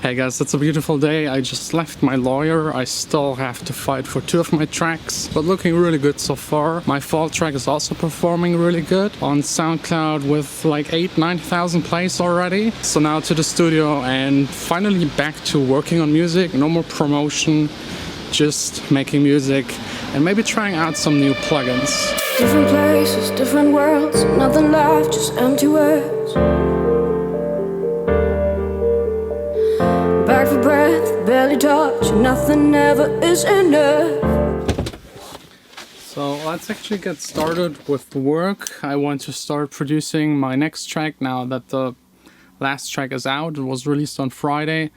Hey guys, it's a beautiful day. I just left my lawyer. I still have to fight for 2 of my tracks, but looking really good so far. My fall track is also performing really good on SoundCloud with like 8,000-9,000 plays already. So now to the studio and finally back to working on music. No more promotion, just making music and maybe trying out some new plugins. Different places, different worlds, nothing left, just empty words. Back for breath, barely touch, nothing ever is enough. So let's actually get started with work. I want to start producing my next track now that the last track is out. It was released on Friday.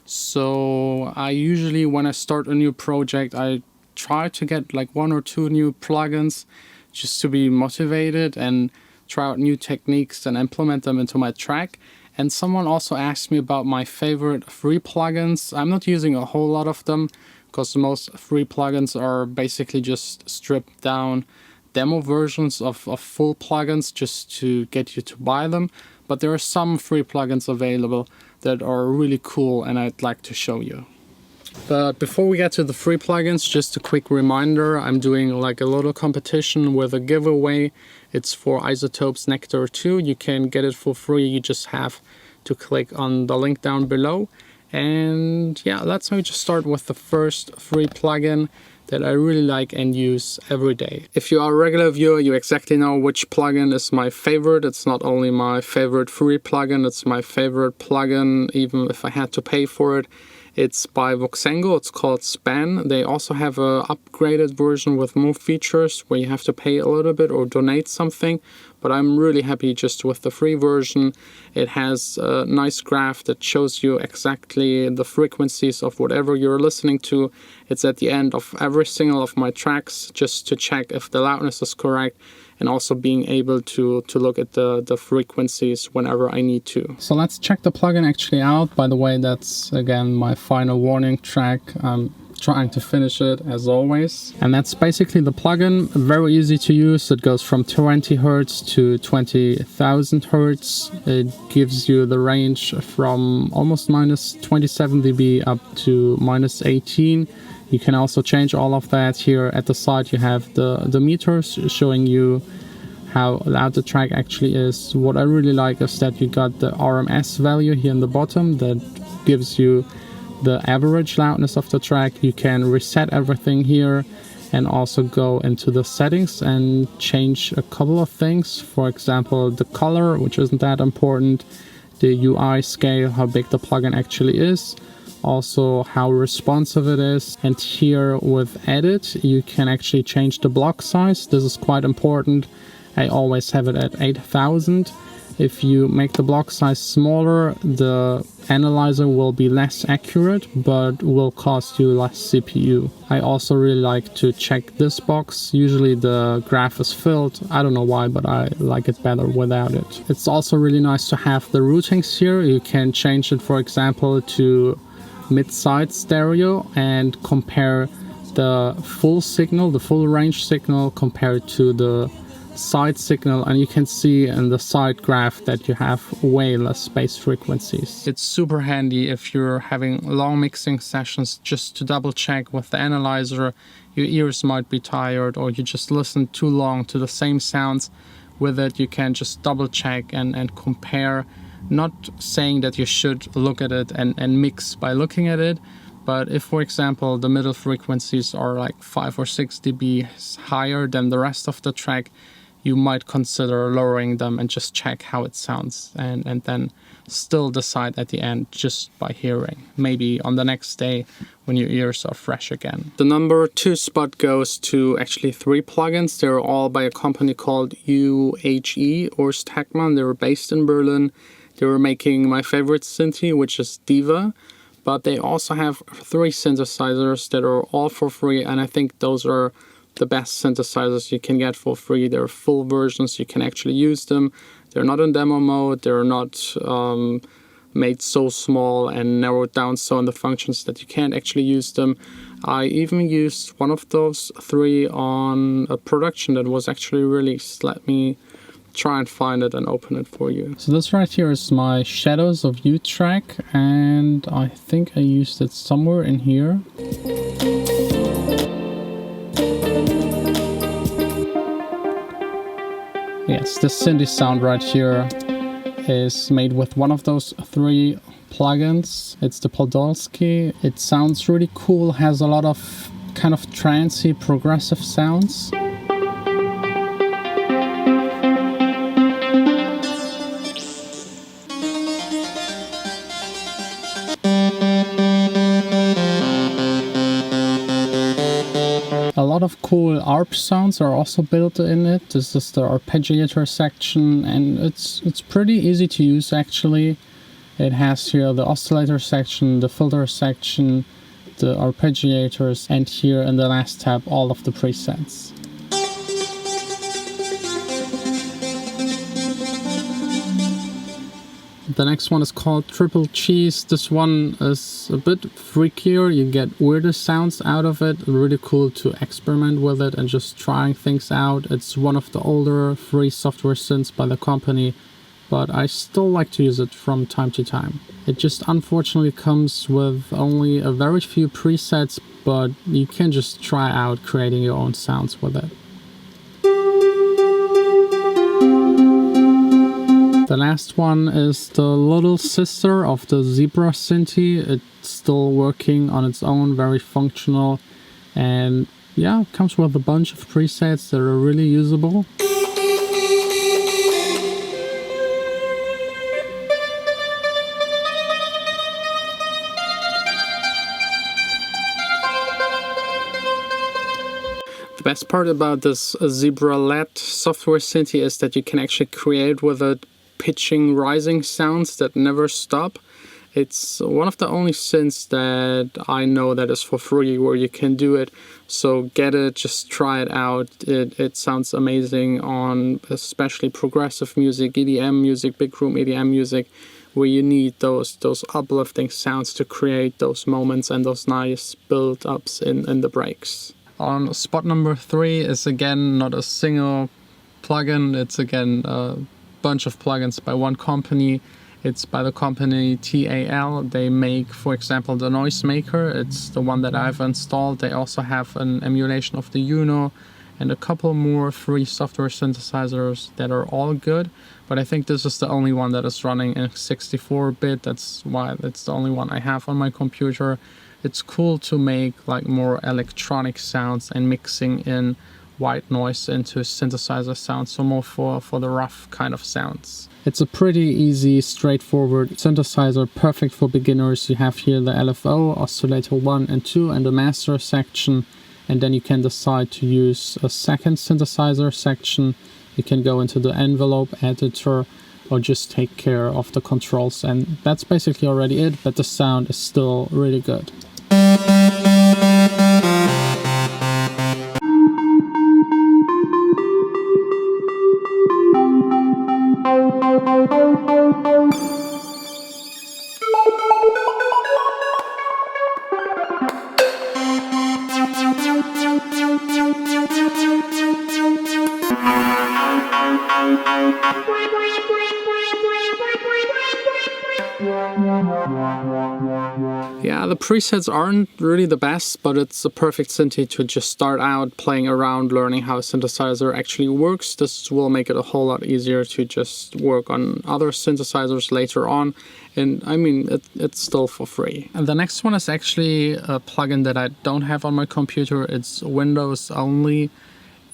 So I usually, when I start a new project, I try to get like 1 or 2 new plugins just to be motivated and try out new techniques and implement them into my track. And someone also asked me about my favorite free plugins. I'm not using a whole lot of them because most free plugins are basically just stripped down demo versions of full plugins just to get you to buy them. But there are some free plugins available that are really cool and I'd like to show you. But before we get to the free plugins, just a quick reminder, I'm doing like a little competition with a giveaway. It's for iZotope's Nektar 2. You can get it for free. You just have to click on the link down below. And yeah, let's maybe just start with the first free plugin that I really like and use every day. If you are a regular viewer, you exactly know which plugin is my favorite. It's not only my favorite free plugin, it's my favorite plugin, even if I had to pay for it. It's by Voxengo, it's called Span. They also have a upgraded version with more features where you have to pay a little bit or donate something. But I'm really happy just with the free version. It has a nice graph that shows you exactly the frequencies of whatever you're listening to. It's at the end of every single of my tracks just to check if the loudness is correct, and also being able to look at the frequencies whenever I need to. So let's check the plugin actually out. By the way, that's again my final warning track. I'm trying to finish it as always. And that's basically the plugin. Very easy to use. It goes from 20 Hz to 20,000 Hz. It gives you the range from almost minus 27 dB up to minus 18. You can also change all of that. Here at the side you have the meters showing you how loud the track actually is. What I really like is that you got the RMS value here in the bottom that gives you the average loudness of the track. You can reset everything here and also go into the settings and change a couple of things. For example, the color, which isn't that important, the UI scale, how big the plugin actually is, also how responsive it is. And here with edit you can actually change the block size. This is quite important. I always have it at 8,000. If you make the block size smaller, the analyzer will be less accurate but will cost you less CPU. I also really like to check this box. Usually the graph is filled. I don't know why, but I like it better without it. It's also really nice to have the routings here. You can change it, for example, to mid-side stereo and compare the full signal, the full range signal compared to the side signal, and you can see in the side graph that you have way less bass frequencies. It's super handy if you're having long mixing sessions just to double check with the analyzer. Your ears might be tired or you just listen too long to the same sounds. With it you can just double check and compare. Not saying that you should look at it and mix by looking at it, but if, for example, the middle frequencies are like 5 or 6 dB higher than the rest of the track, you might consider lowering them and just check how it sounds and then still decide at the end just by hearing, maybe on the next day when your ears are fresh again. The number 2 spot goes to actually 3 plugins. They're all by a company called UHE or Stegmann. They were based in Berlin. They were making my favorite synthy, which is Diva, but they also have 3 synthesizers that are all for free, and I think those are the best synthesizers you can get for free. They're full versions, you can actually use them. They're not in demo mode, they're not made so small and narrowed down so in the functions that you can't actually use them. I even used one of those 3 on a production that was actually released. Let me try and find it and open it for you. So this right here is my Shadows of You track, and I think I used it somewhere in here. Yes, this synth sound right here is made with one of those 3 plugins. It's the Podolsky. It sounds really cool, has a lot of kind of trancey progressive sounds. A lot of cool ARP sounds are also built in it. This is the arpeggiator section, and it's pretty easy to use actually. It has here the oscillator section, the filter section, the arpeggiators, and here in the last tab all of the presets. The next one is called Triple Cheese. This one is a bit freakier. You get weirder sounds out of it. Really cool to experiment with it and just trying things out. It's one of the older free software synths by the company, but I still like to use it from time to time. It just unfortunately comes with only a very few presets, but you can just try out creating your own sounds with it. The last one is the little sister of the Zebra Synthi. It's still working on its own, very functional, and yeah, it comes with a bunch of presets that are really usable. The best part about this Zebra LED software Synthi is that you can actually create with it pitching, rising sounds that never stop. It's one of the only synths that I know that is for free where you can do it. So get it, just try it out. It sounds amazing on especially progressive music, EDM music, big room EDM music, where you need those uplifting sounds to create those moments and those nice build-ups in the breaks. On spot number 3 is again not a single plugin, it's again a bunch of plugins by one company. It's by the company TAL. They make, for example, the Noisemaker. It's the one that I've installed. They also have an emulation of the Uno and a couple more free software synthesizers that are all good. But I think this is the only one that is running in 64-bit. That's why it's the only one I have on my computer. It's cool to make like more electronic sounds and mixing in white noise into synthesizer sounds, so more for the rough kind of sounds. It's a pretty easy, straightforward synthesizer, perfect for beginners. You have here the LFO, oscillator 1 and 2, and the master section, and then you can decide to use a second synthesizer section. You can go into the envelope editor or just take care of the controls, and that's basically already it, but the sound is still really good. Yeah, the presets aren't really the best, but it's a perfect synthi to just start out playing around, learning how a synthesizer actually works. This will make it a whole lot easier to just work on other synthesizers later on. And I mean, it's still for free. And the next one is actually a plugin that I don't have on my computer. It's Windows only.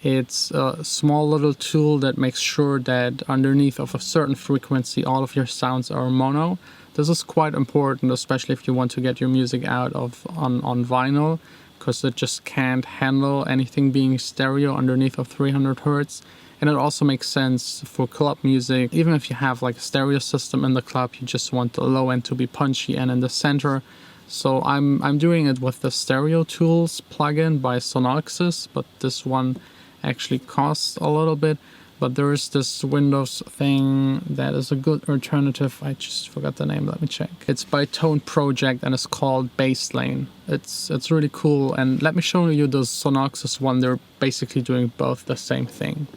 It's a small little tool that makes sure that underneath of a certain frequency, all of your sounds are mono. This is quite important, especially if you want to get your music out on vinyl, because it just can't handle anything being stereo underneath of 300 Hertz. And it also makes sense for club music. Even if you have like a stereo system in the club, you just want the low end to be punchy and in the center. So I'm doing it with the Stereo Tools plugin by Synthesizers, but this one actually costs a little bit. But there is this Windows thing that is a good alternative. I just forgot the name, let me check. It's by Tone Project and it's called Basslane. It's really cool, and let me show you the Synthesizers one. They're basically doing both the same thing.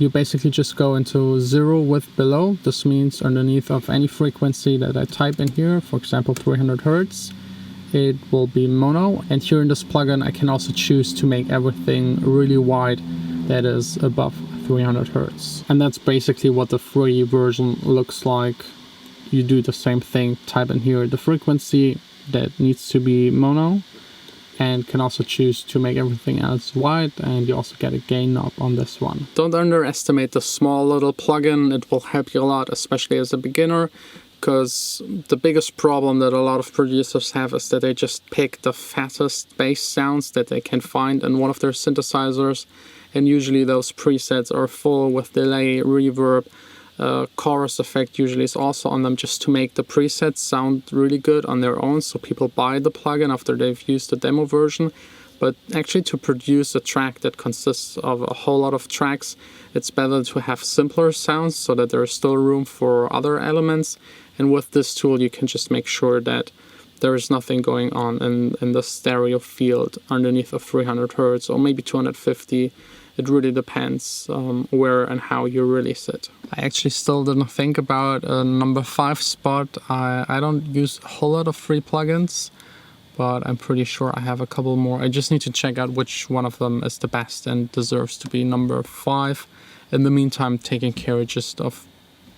you basically just go into 0 width below. This means underneath of any frequency that I type in here, for example 300 Hertz, it will be mono. And here in this plugin I can also choose to make everything really wide that is above 300 Hertz. And that's basically what the free version looks like. You do the same thing, type in here the frequency that needs to be mono, and can also choose to make everything else wide, and you also get a gain knob on this one. Don't underestimate the small little plugin. It will help you a lot, especially as a beginner, because the biggest problem that a lot of producers have is that they just pick the fattest bass sounds that they can find in one of their synthesizers, and usually those presets are full with delay, reverb, chorus effect usually is also on them, just to make the presets sound really good on their own, so people buy the plugin after they've used the demo version. But actually, to produce a track that consists of a whole lot of tracks, it's better to have simpler sounds so that there is still room for other elements. And with this tool you can just make sure that there is nothing going on in the stereo field underneath of 300 Hertz or maybe 250. It really depends where and how you release it. I actually still didn't think about a number 5 spot. I don't use a whole lot of free plugins, but I'm pretty sure I have a couple more. I just need to check out which one of them is the best and deserves to be number 5. In the meantime, taking care just of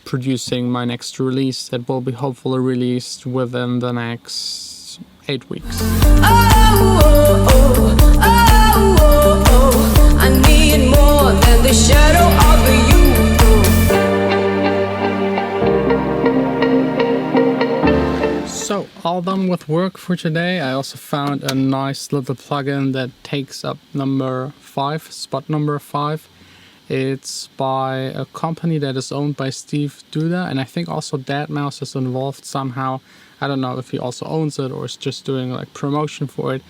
producing my next release that will be hopefully released within the next 8 weeks. I need more than the shadow of you. So, all done with work for today. I also found a nice little plugin that takes up number 5, spot number 5. It's by a company that is owned by Vst Au, and I think also Deadmau5 is involved somehow. I don't know if he also owns it or is just doing like promotion for it.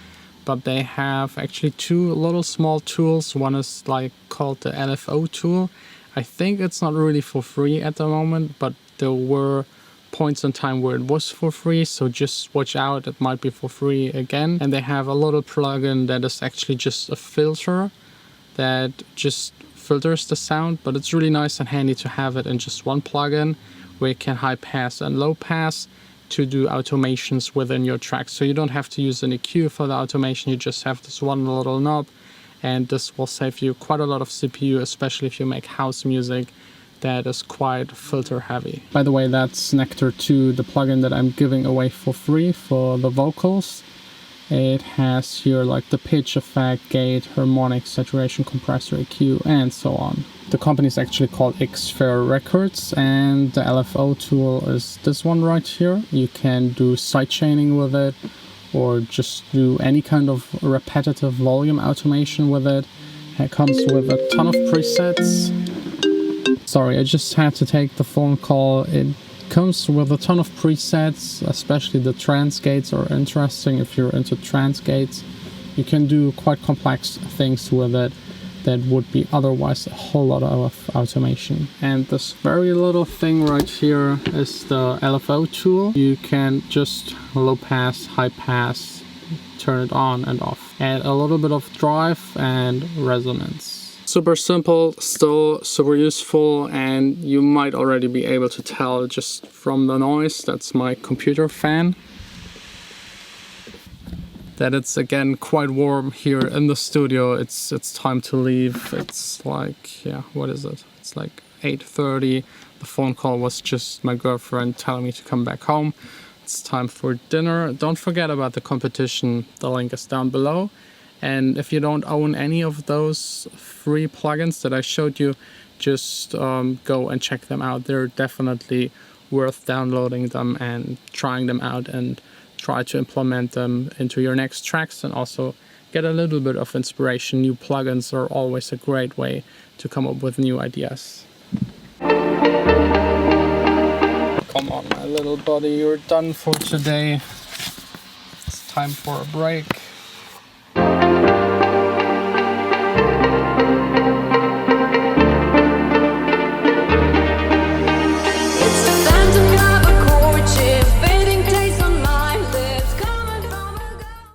But they have actually 2 little small tools. One is like called the LFO tool. I think it's not really for free at the moment, but there were points in time where it was for free, so just watch out, it might be for free again. And they have a little plugin that is actually just a filter that just filters the sound, but it's really nice and handy to have it in just one plugin where you can high pass and low pass to do automations within your tracks. So you don't have to use an EQ for the automation, you just have this one little knob, and this will save you quite a lot of CPU, especially if you make house music that is quite filter heavy. By the way, that's Nektar 2, the plugin that I'm giving away for free for the vocals. It has here like the pitch effect, gate, harmonic, saturation, compressor, EQ, and so on. The company is actually called Xfer Records, and the LFO tool is this one right here. You can do sidechaining with it, or just do any kind of repetitive volume automation with it. It comes with a ton of presets. Sorry, I just had to take the phone call. It comes with a ton of presets, especially the trance gates are interesting if you're into trance gates. You can do quite complex things with it that would be otherwise a whole lot of automation. And this very little thing right here is the LFO tool. You can just low pass, high pass, turn it on and off. Add a little bit of drive and resonance. Super simple, still super useful, and you might already be able to tell just from the noise, that's my computer fan, that it's again quite warm here in the studio. It's time to leave. It's like, yeah, what is it? It's like 8:30. The phone call was just my girlfriend telling me to come back home. It's time for dinner. Don't forget about the competition. The link is down below. And if you don't own any of those free plugins that I showed you, just go and check them out. They're definitely worth downloading them and trying them out, and try to implement them into your next tracks and also get a little bit of inspiration. New plugins are always a great way to come up with new ideas. Come on, my little buddy, you're done for today. It's time for a break.